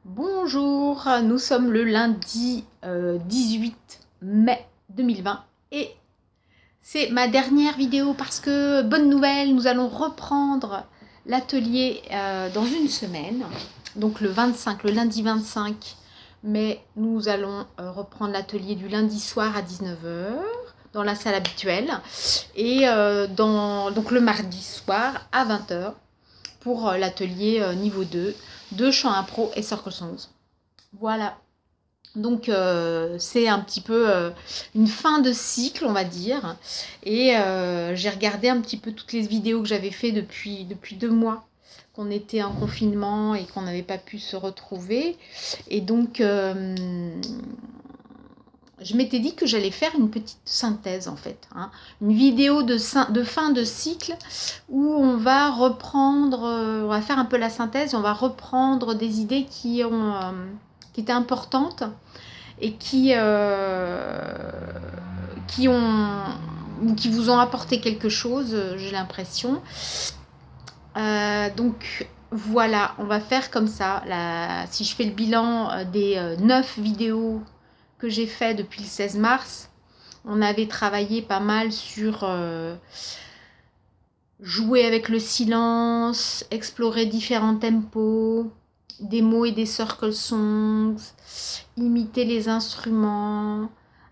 Bonjour, nous sommes le lundi 18 mai 2020 et c'est ma dernière vidéo parce que, bonne nouvelle, nous allons reprendre l'atelier dans une semaine. Donc le lundi 25 mai, nous allons reprendre l'atelier du lundi soir à 19 h dans la salle habituelle et donc le mardi soir à 20 h pour l'atelier niveau 2 de chant impro et circle songs. Voilà, donc c'est un petit peu une fin de cycle, on va dire, et j'ai regardé un petit peu toutes les vidéos que j'avais fait depuis 2 mois qu'on était en confinement et qu'on n'avait pas pu se retrouver, et donc je m'étais dit que j'allais faire une petite synthèse en fait, hein, une vidéo de fin de cycle où on va reprendre, on va faire un peu la synthèse, on va reprendre des idées qui étaient importantes et qui vous ont apporté quelque chose, j'ai l'impression. Donc voilà, on va faire comme ça. Si je fais le bilan des 9 vidéos que j'ai fait depuis le 16 mars, on avait travaillé pas mal sur jouer avec le silence, explorer différents tempos, des mots et des circle songs, imiter les instruments,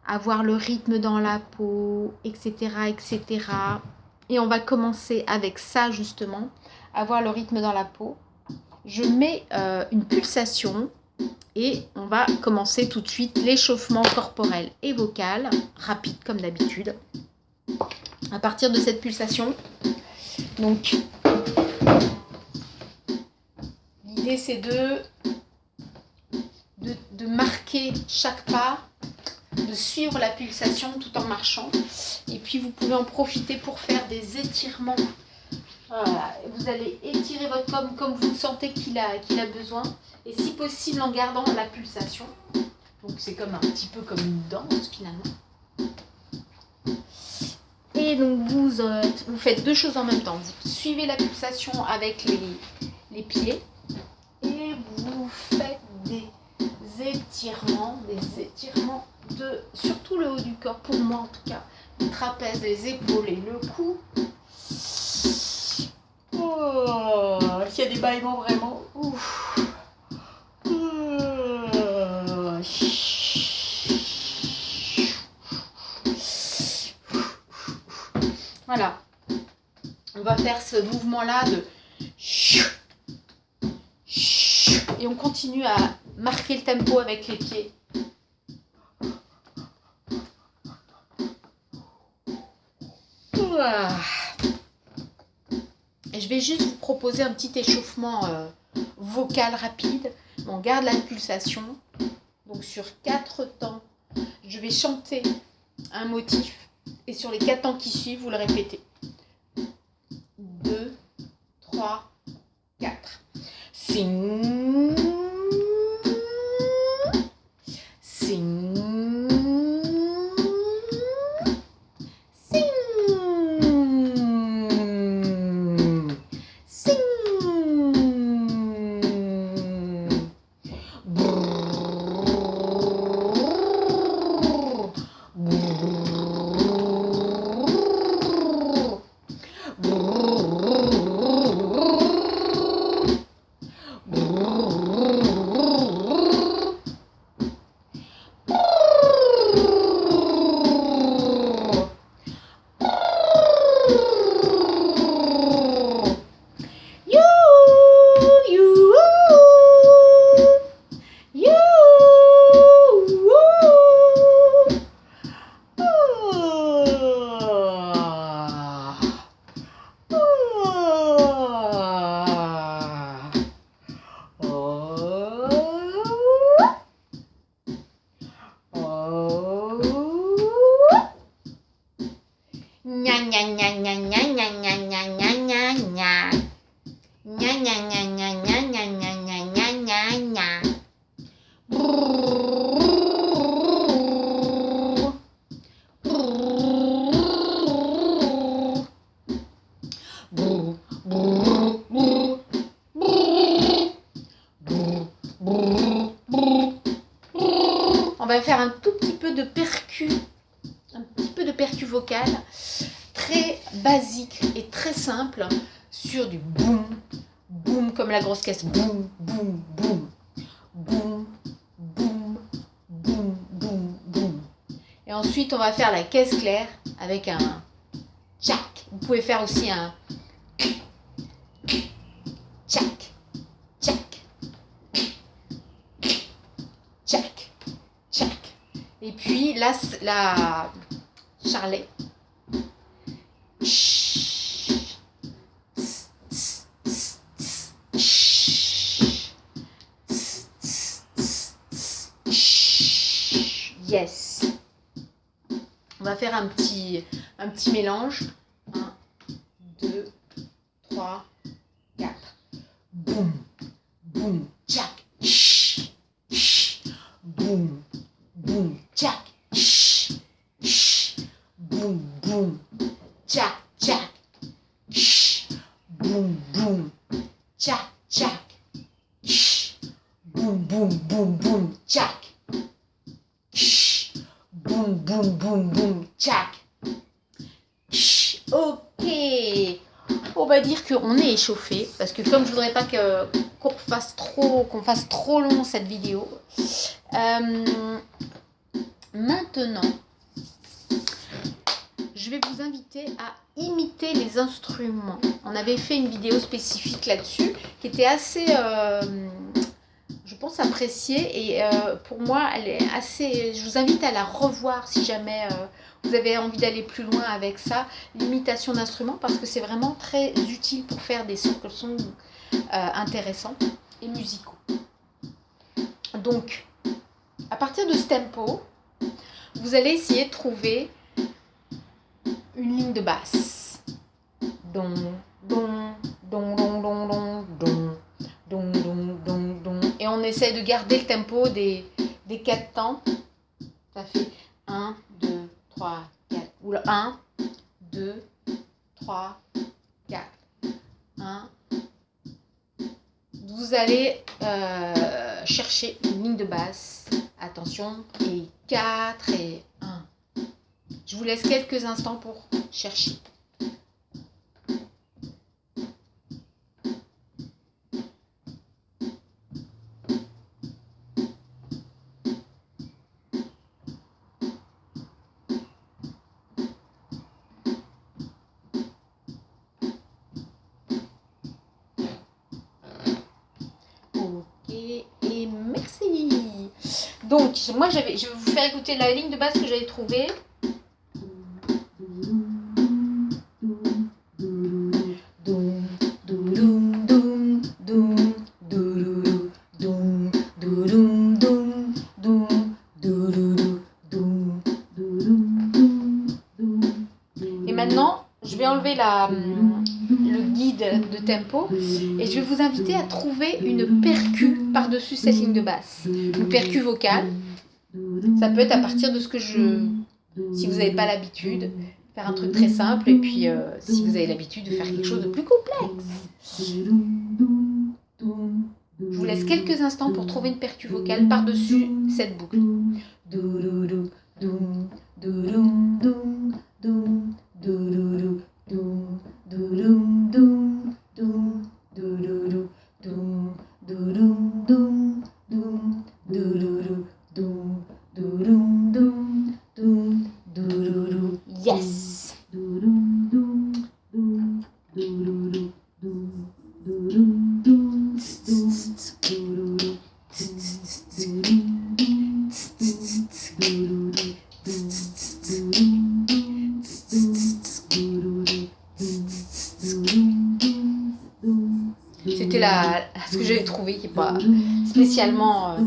avoir le rythme dans la peau, etc., etc. Et on va commencer avec ça justement, avoir le rythme dans la peau. Je mets une pulsation et on va commencer tout de suite l'échauffement corporel et vocal, rapide comme d'habitude. À partir de cette pulsation, donc l'idée c'est de marquer chaque pas, de suivre la pulsation tout en marchant. Et puis vous pouvez en profiter pour faire des étirements. Voilà. Vous allez étirer votre corps comme vous sentez qu'il a besoin. Et si possible en gardant la pulsation. Donc c'est comme un petit peu comme une danse finalement. Et donc vous faites 2 choses en même temps. Vous suivez la pulsation avec les pieds. Et vous faites des étirements de surtout le haut du corps, pour moi en tout cas, les trapèzes, les épaules et le cou. Oh, il y a des bâillements vraiment. Ouf. Voilà, on va faire ce mouvement là de et on continue à marquer le tempo avec les pieds. Et je vais juste vous proposer un petit échauffement vocal rapide. On garde la pulsation. Donc sur 4 temps, je vais chanter un motif. Et sur les 4 temps qui suivent, vous le répétez. 2, 3, 4. Sing. Sing. Brrr. faire un tout petit peu de percu, vocal, très basique et très simple, sur du boum, boum, comme la grosse caisse, boum, boum, boum, boum, boum, boum, boum, boum. Et ensuite, on va faire la caisse claire avec un tchac. Vous pouvez faire aussi un tchac, tchac, tchac, tchac. Et puis là, la charlet. Yes. On va faire un petit mélange. 1, 2, 3, 4. Boum, boum, tchac. Boum, boum, tchac. Boum, boum, tchac, tchac. Boum, boum, tchac, tchac. Boum, boum, boum, boum, tchac. Boum, boum, boum, boum, tchac. Ok. On va dire qu'on est échauffé, parce que comme je voudrais pas qu'on fasse trop long cette vidéo, maintenant, je vais vous inviter à imiter les instruments. On avait fait une vidéo spécifique là-dessus, qui était assez, je pense, appréciée. Et pour moi, elle est assez... Je vous invite à la revoir si jamais vous avez envie d'aller plus loin avec ça, l'imitation d'instruments, parce que c'est vraiment très utile pour faire des sons intéressants et musicaux. Donc, à partir de ce tempo, vous allez essayer de trouver une ligne de basse. Don, don, don, don, don, don, don, don, don, don, don. Et on essaie de garder le tempo des 4 temps. Ça fait 1, 2, 3, 4. Ou 1, 2, 3, 4. 1. Vous allez chercher une ligne de basse. Attention. Et 4 et 1. Je vous laisse quelques instants pour chercher. Ok, et merci. Donc, moi, je vais vous faire écouter la ligne de base que j'avais trouvée. Et maintenant, je vais enlever le guide de tempo et je vais vous inviter à trouver une percu par-dessus cette ligne de basse. Une percu vocale. Ça peut être à partir de ce que si vous n'avez pas l'habitude, faire un truc très simple. Et puis, si vous avez l'habitude de faire quelque chose de plus complexe. Je vous laisse quelques instants pour trouver une percu vocale par-dessus cette boucle. Yes. C'était ce que j'avais trouvé qui n'est pas spécialement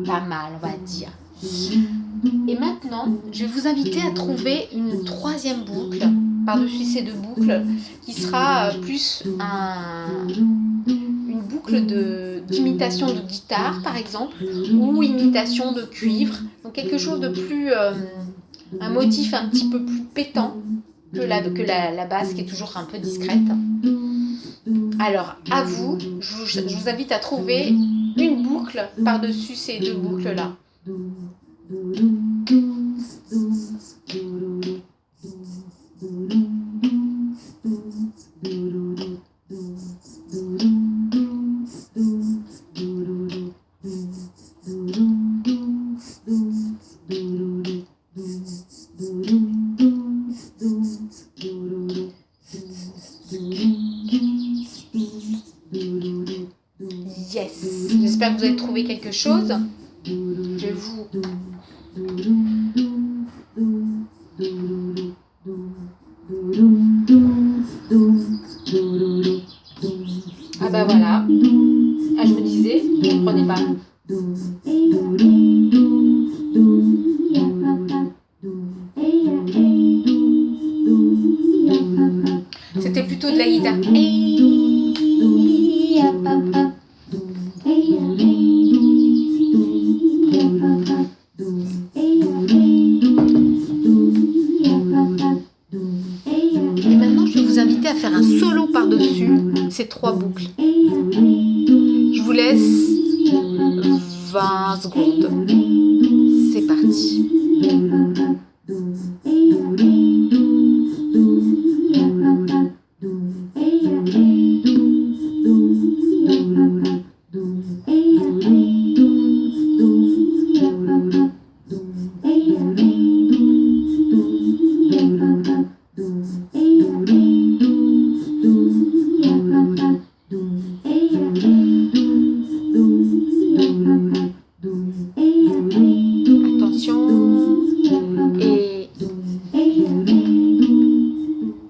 pas mal, on va dire. Et maintenant, je vais vous inviter à trouver une troisième boucle par-dessus ces deux boucles qui sera plus une boucle d'imitation de guitare par exemple ou imitation de cuivre. Donc quelque chose de plus, un motif un petit peu plus pétant que la basse qui est toujours un peu discrète. Alors à vous, je vous invite à trouver une boucle par-dessus ces deux boucles-là. Yes, j'espère que vous avez trouvé quelque chose. Je vais vous... Ah bah voilà. Ah, je me disais, je ne comprenais pas. C'était plutôt de la guitare. Et maintenant, je vais vous inviter à faire un solo par-dessus ces 3 boucles. Je vous laisse 20 secondes. C'est parti.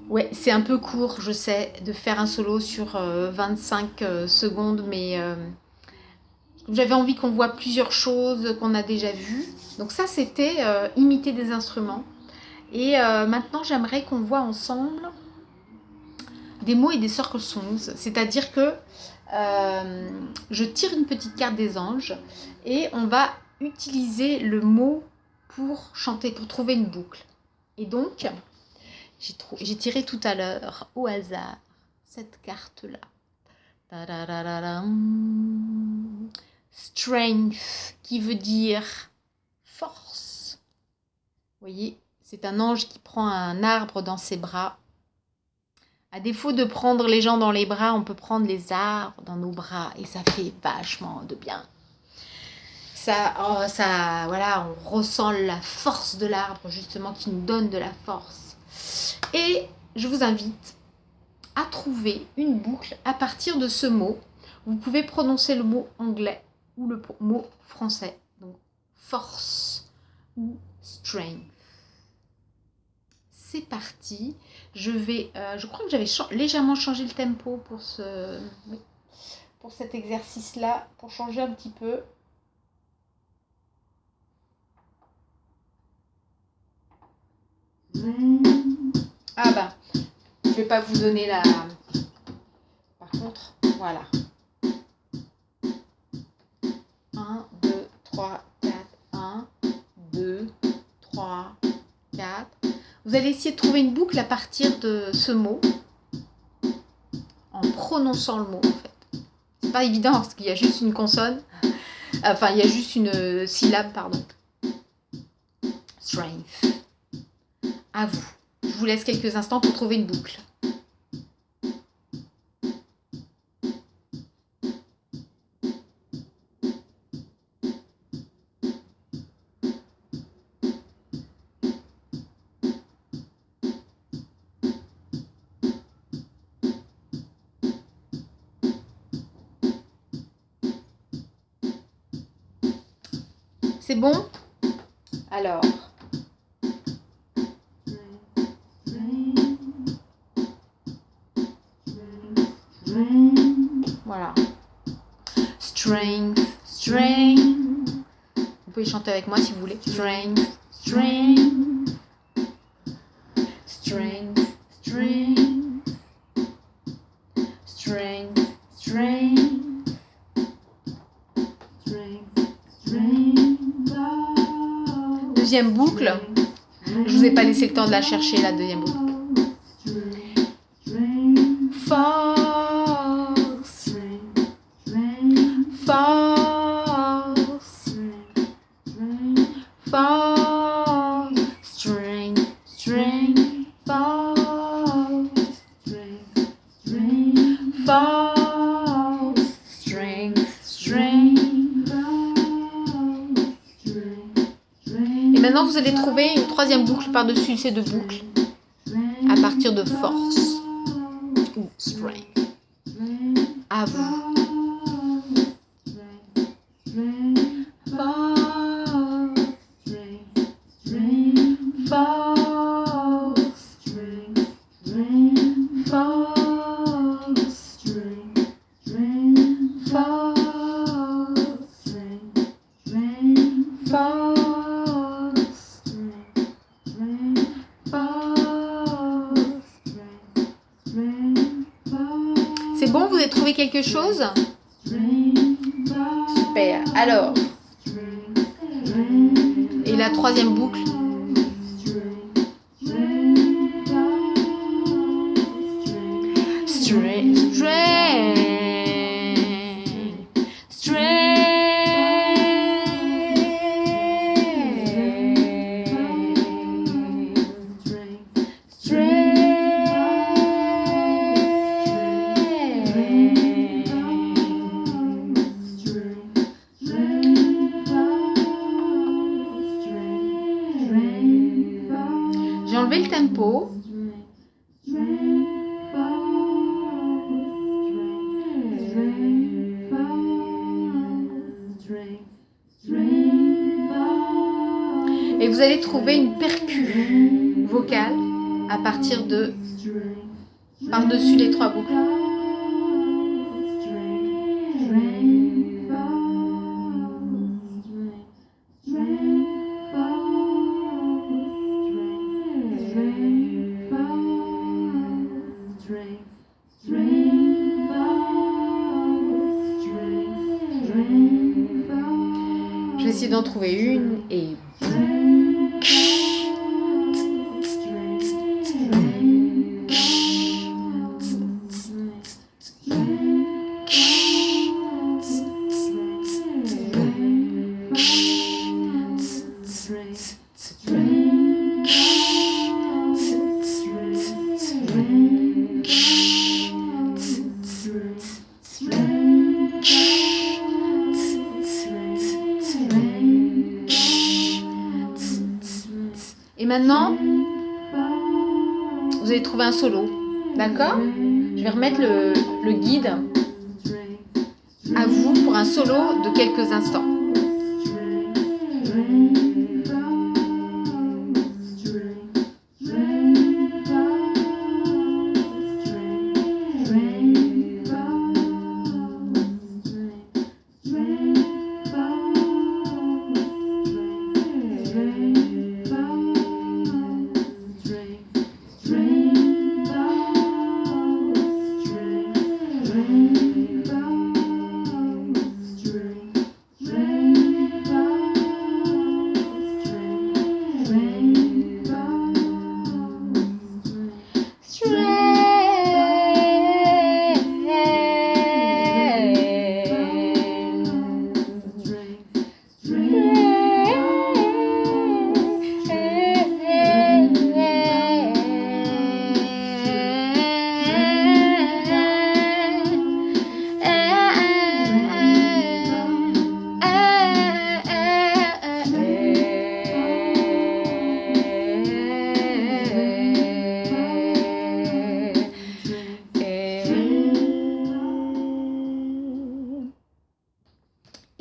Ouais, c'est un peu court, je sais, de faire un solo sur 25 secondes, mais j'avais envie qu'on voit plusieurs choses qu'on a déjà vues. Donc ça, c'était imiter des instruments. Et maintenant, j'aimerais qu'on voit ensemble des mots et des circle songs. C'est-à-dire que je tire une petite carte des anges et on va utiliser le mot pour chanter, pour trouver une boucle. Et donc... j'ai tiré tout à l'heure, au hasard, cette carte-là. Strength, qui veut dire force. Vous voyez, c'est un ange qui prend un arbre dans ses bras. À défaut de prendre les gens dans les bras, on peut prendre les arbres dans nos bras et ça fait vachement de bien. Voilà, on ressent la force de l'arbre, justement, qui nous donne de la force. Et je vous invite à trouver une boucle à partir de ce mot. Vous pouvez prononcer le mot anglais ou le mot français. Donc, force ou strength. C'est parti. Je crois que j'avais légèrement changé le tempo pour cet exercice-là, pour changer un petit peu. Ah bah, je vais pas vous donner la... Par contre, voilà. 1, 2, 3, 4, 1, 2, 3, 4. Vous allez essayer de trouver une boucle à partir de ce mot, en prononçant le mot en fait. C'est pas évident parce qu'il y a juste une consonne, enfin il y a juste une syllabe, pardon. Strength. À vous. Je vous laisse quelques instants pour trouver une boucle. C'est bon? Alors... Voilà. Strength, strength. Vous pouvez chanter avec moi si vous voulez. Strength, strength. Strength, strength. Strength, strength. Deuxième boucle. Je vous ai pas laissé le temps de la chercher, la deuxième boucle. Force. string. Et maintenant vous allez trouver une troisième boucle par-dessus ces deux boucles à partir de force ou string. À vous. C'est bon, vous avez trouvé quelque chose? Super. Alors, et la troisième boucle. String, string, string. J'ai enlevé le tempo. Et vous allez trouver une percu vocale à partir de par-dessus les trois boucles. Je vais essayer d'en trouver une et... Et maintenant, vous allez trouver un solo, d'accord? Je vais remettre le guide à vous pour un solo de quelques instants.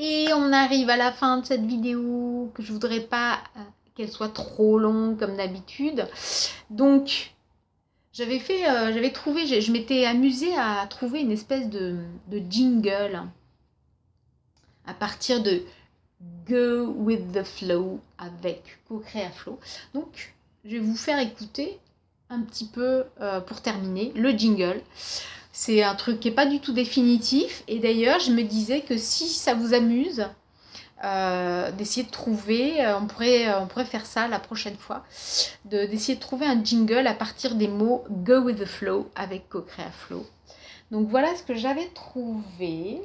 Et on arrive à la fin de cette vidéo, que je voudrais pas qu'elle soit trop longue comme d'habitude. Donc, je m'étais amusée à trouver une espèce de jingle à partir de Go with the Flow avec Co-Créa Flow. Donc, je vais vous faire écouter un petit peu pour terminer le jingle. C'est un truc qui n'est pas du tout définitif. Et d'ailleurs, je me disais que si ça vous amuse, d'essayer de trouver, on pourrait faire ça la prochaine fois, d'essayer de trouver un jingle à partir des mots Go with the Flow avec Co-Créa Flow. Donc voilà ce que j'avais trouvé.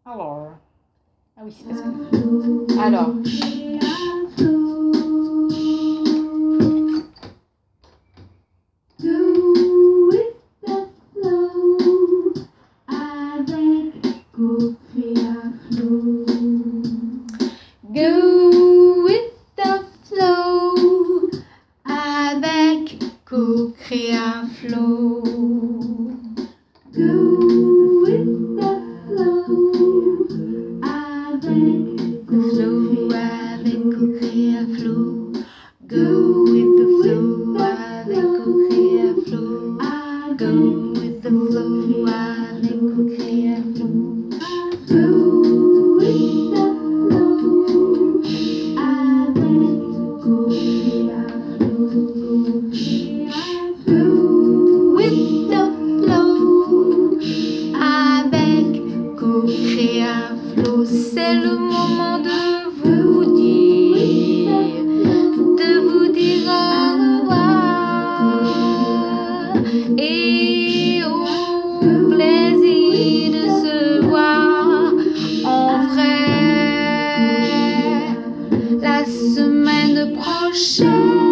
Alors, ah oui, c'est parce que... Alors... Go with the flow, avec the flow, avec co-créa flow. Go with the flow, avec co-créa flow. Go with the flow, avec co-créa flow. Go with the flow, avec co-créa flow. Go with the flow, avec co-créa flow. C'est le moment de vous dire au revoir et au plaisir de se voir en vrai la semaine prochaine.